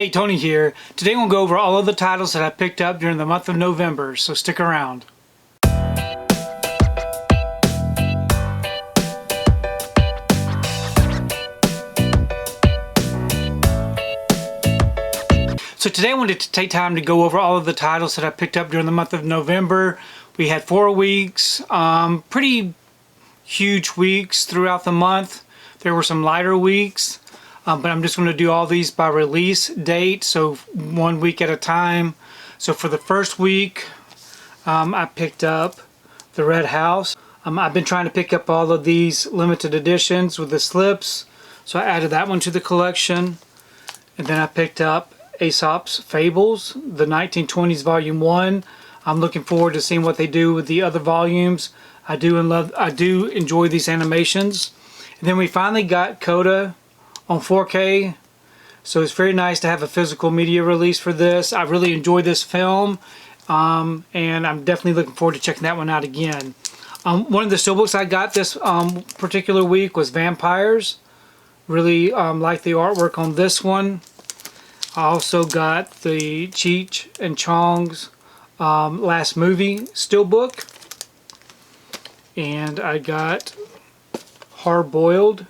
Hey, Tony here. Today we'll go over all of the titles that I picked up during the month of November, so stick around. So today I wanted to take time to go over all of the titles that I picked up during the month of November. We had 4 weeks, pretty huge weeks throughout the month. There were some lighter weeks. But I'm just going to do all these by release date, so 1 week at a time. So for the first week, I picked up The Red House. I've been trying to pick up all of these limited editions with the slips, so I added that one to the collection. And then I picked up Aesop's Fables, the 1920s Volume 1. I'm looking forward to seeing what they do with the other volumes. I do enjoy these animations. And then we finally got Coda on 4K, so it's very nice to have a physical media release for this. I really enjoyed this film, and I'm definitely looking forward to checking that one out again. One of the steelbooks I got this particular week was Vampires. Really like the artwork on this one. I also got the Cheech and Chong's Last Movie steelbook, and I got Hard Boiled.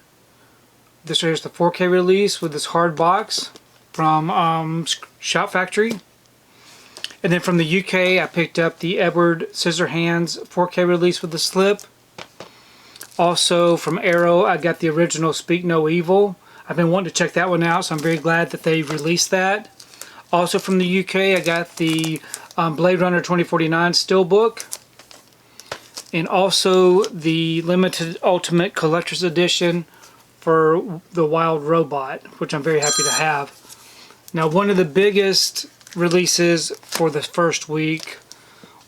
This is the 4K release with this hard box from Shout Factory. And then from the UK, I picked up the Edward Scissorhands 4K release with the slip. Also from Arrow, I got the original Speak No Evil. I've been wanting to check that one out, so I'm very glad that they released that. Also from the UK, I got the Blade Runner 2049 steelbook. And also the Limited Ultimate Collector's Edition for the Wild Robot, which I'm very happy to have. Now, one of the biggest releases for the first week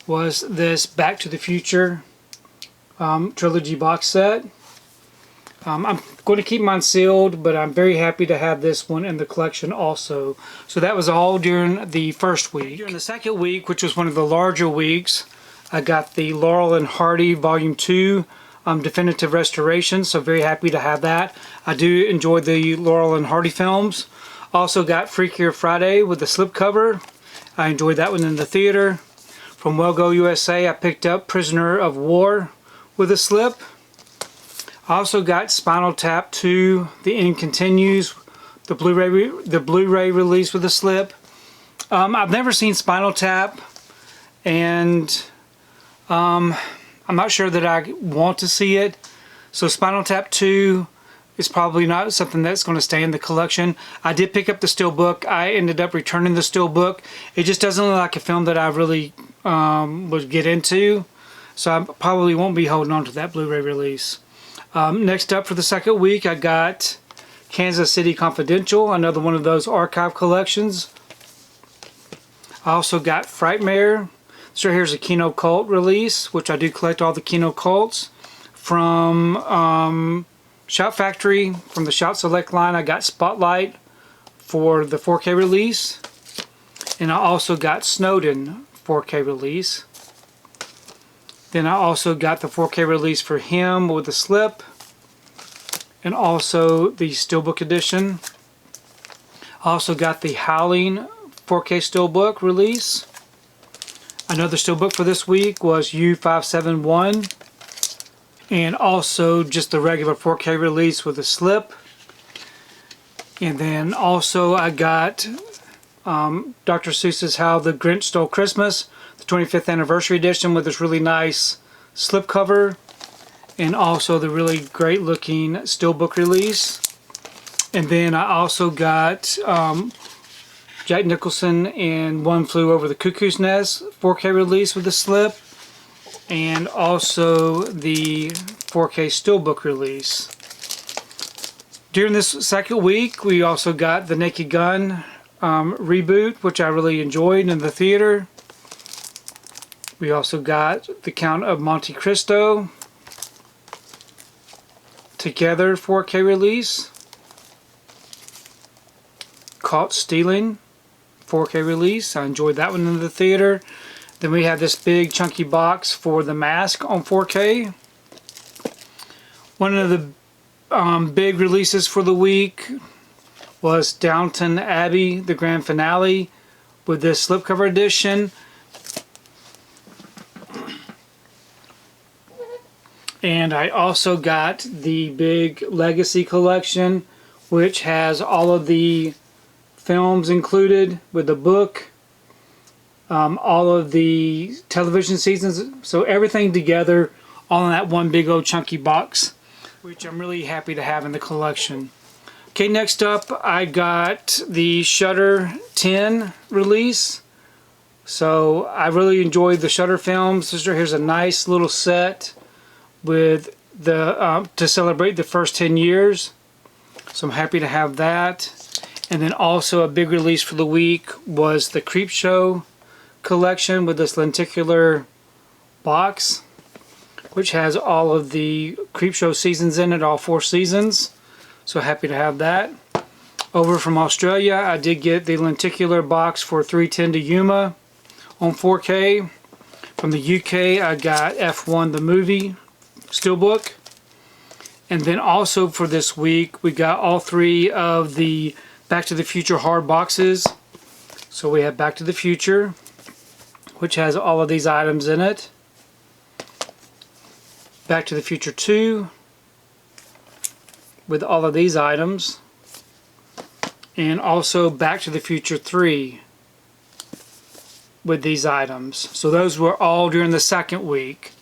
was this Back to the Future trilogy box set. I'm going to keep mine sealed, but I'm very happy to have this one in the collection also. So that was all during the first week. During the second week, which was one of the larger weeks, I got the Laurel and Hardy Volume 2 definitive restoration, so very happy to have that. I do enjoy the Laurel and Hardy films. Also got Freakier Friday with the slipcover. I enjoyed that one in the theater. From Wellgo USA, I picked up Prisoner of War with a slip. I also got Spinal Tap 2, The End Continues, the Blu-ray release with a slip. I've never seen Spinal Tap, and I'm not sure that I want to see it. So Spinal Tap 2 is probably not something that's going to stay in the collection. I did pick up the steelbook. I ended up returning the steelbook. It just doesn't look like a film that I really would get into. So I probably won't be holding on to that Blu-ray release. Next up for the second week, I got Kansas City Confidential, another one of those archive collections. I also got Frightmare. So here's a Kino Cult release, which I do collect all the Kino Cults. From Shout Factory, from the Shout Select line, I got Spotlight for the 4K release. And I also got Snowden 4K release. Then I also got the 4K release for him with the slip. And also the Steelbook edition. I also got the Howling 4K Steelbook release. Another steelbook for this week was U571, and also just the regular 4K release with a slip. And then also I got Dr. Seuss's How the Grinch Stole Christmas, the 25th anniversary edition with this really nice slipcover, and also the really great looking steelbook release. And then I also got Jack Nicholson in One Flew Over the Cuckoo's Nest 4K release with a slip, and also the 4K steelbook release. During this second week, we also got the Naked Gun reboot, which I really enjoyed in the theater. We also got The Count of Monte Cristo Together 4K release. Caught Stealing 4K release. I enjoyed that one in the theater. Then we have this big chunky box for The Mask on 4K. One of the big releases for the week was Downton Abbey, the grand finale, with this slipcover edition. And I also got the big Legacy collection, which has all of the films included with the book, all of the television seasons, so everything together, all in that one big old chunky box, which I'm really happy to have in the collection. Okay, next up I got the Shudder 10 release. So I really enjoyed the Shudder films. Here's a nice little set with the to celebrate the first 10 years. So I'm happy to have that. And then also a big release for the week was the Creepshow collection with this lenticular box, which has all of the Creepshow seasons in it, all 4 seasons. So happy to have that. Over from Australia, I did get the lenticular box for 310 to Yuma on 4K. From the UK, I got F1 the movie Steelbook. And then also for this week, we got all 3 of the Back to the Future hard boxes. So we have Back to the Future, which has all of these items in it. Back to the Future 2, with all of these items, and also Back to the Future 3 with these items. So those were all during the second week.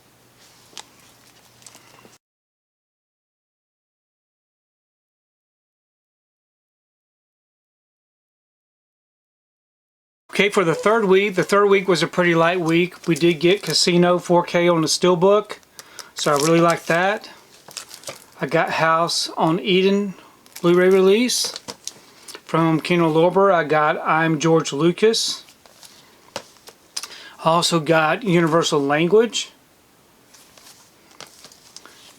Okay, for the third week was a pretty light week. We did get Casino 4K on the Steelbook, so I really like that. I got House on Eden Blu-ray release. From Kino Lorber, I got I'm George Lucas. I also got Universal Language,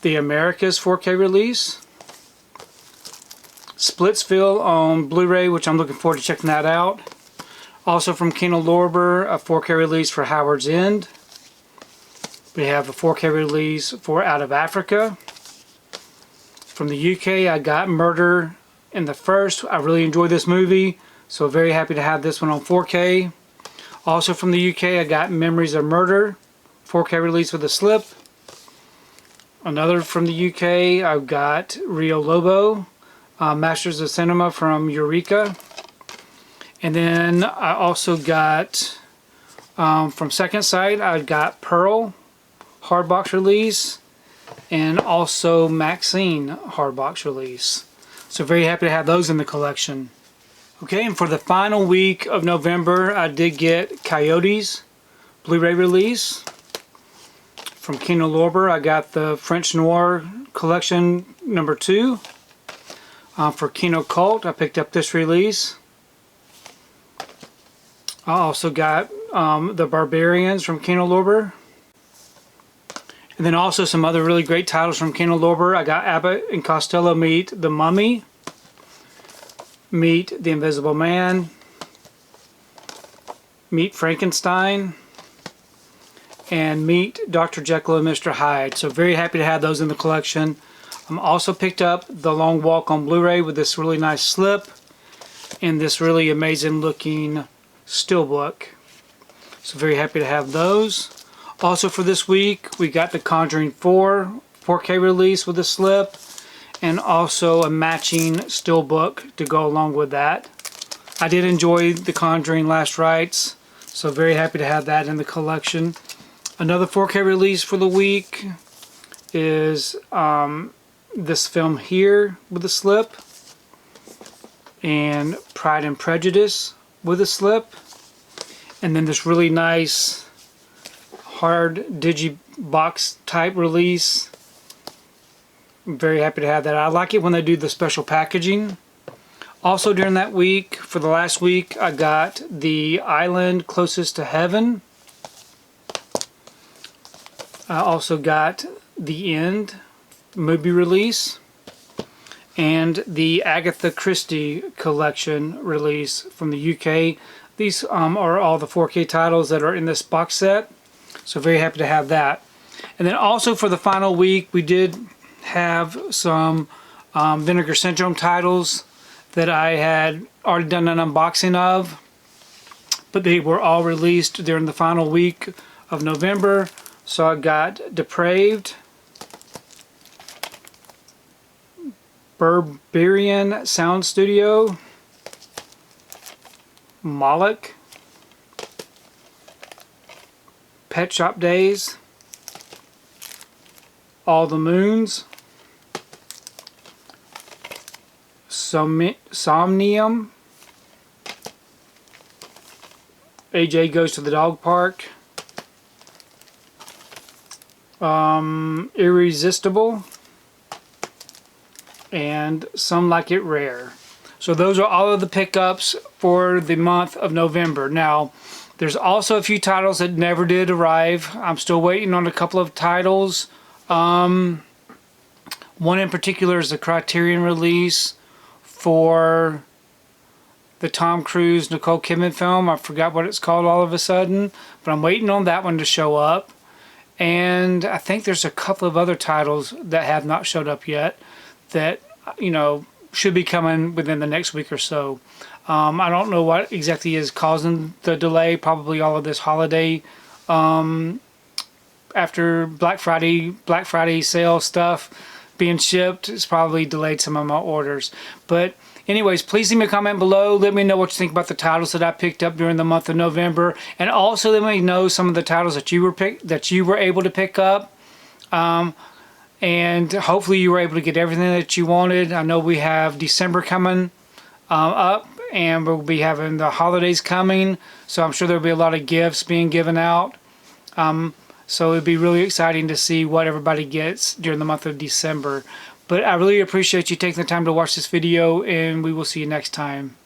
the Americas 4K release. Splitsville on Blu-ray, which I'm looking forward to checking that out. Also from Kino Lorber, a 4K release for Howard's End. We have a 4K release for Out of Africa. From the UK, I got Murder in the First. I really enjoyed this movie, so very happy to have this one on 4K. Also from the UK, I got Memories of Murder, 4K release with a slip. Another from the UK, I've got Rio Lobo, Masters of Cinema from Eureka. And then I also got, from Second Sight, I got Pearl, hardbox release, and also Maxine hardbox release. So very happy to have those in the collection. Okay, and for the final week of November, I did get Coyotes Blu-ray release. From Kino Lorber, I got the French Noir collection number 2. For Kino Cult, I picked up this release. I also got the Barbarians from Kino Lorber. And then also some other really great titles from Kino Lorber. I got Abbott and Costello Meet The Mummy, Meet The Invisible Man, Meet Frankenstein, and Meet Dr. Jekyll and Mr. Hyde. So very happy to have those in the collection. I'm also picked up The Long Walk on Blu-ray with this really nice slip and this really amazing looking Steelbook. So very happy to have those. Also for this week, we got The Conjuring 4 4K release with a slip, and also a matching Steelbook to go along with that. I did enjoy The Conjuring Last Rites, so very happy to have that in the collection. Another 4K release for the week is this film here with a slip, and Pride and Prejudice with a slip, and then this really nice hard digibox type release. I'm very happy to have that. I like it when they do the special packaging. Also during that week, for the last week, I got The Island Closest to Heaven. I also got The End movie release and the Agatha Christie collection release from the UK. These are all the 4K titles that are in this box set. So very happy to have that. And then also for the final week, we did have some Vinegar Syndrome titles that I had already done an unboxing of, but they were all released during the final week of November. So I got Depraved, Berberian Sound Studio, Moloch, Pet Shop Days, All the Moons, Somnium, AJ Goes to the Dog Park, Irresistible, and Some Like It Rare. So those are all of the pickups for the month of November. Now, there's also a few titles that never did arrive. I'm still waiting on a couple of titles. One in particular is the Criterion release for the Tom Cruise, Nicole Kidman film. I forgot what it's called all of a sudden, but I'm waiting on that one to show up. And I think there's a couple of other titles that have not showed up yet that, you know, should be coming within the next week or so. I don't know what exactly is causing the delay. Probably all of this holiday after Black Friday sale stuff being shipped. It's probably delayed some of my orders. But anyways, please leave me a comment below. Let me know what you think about the titles that I picked up during the month of November, and also let me know some of the titles that you were able to pick up. And hopefully you were able to get everything that you wanted. I know we have December coming up, and we'll be having the holidays coming, so I'm sure there'll be a lot of gifts being given out. So it'd be really exciting to see what everybody gets during the month of December. But I really appreciate you taking the time to watch this video, and we will see you next time.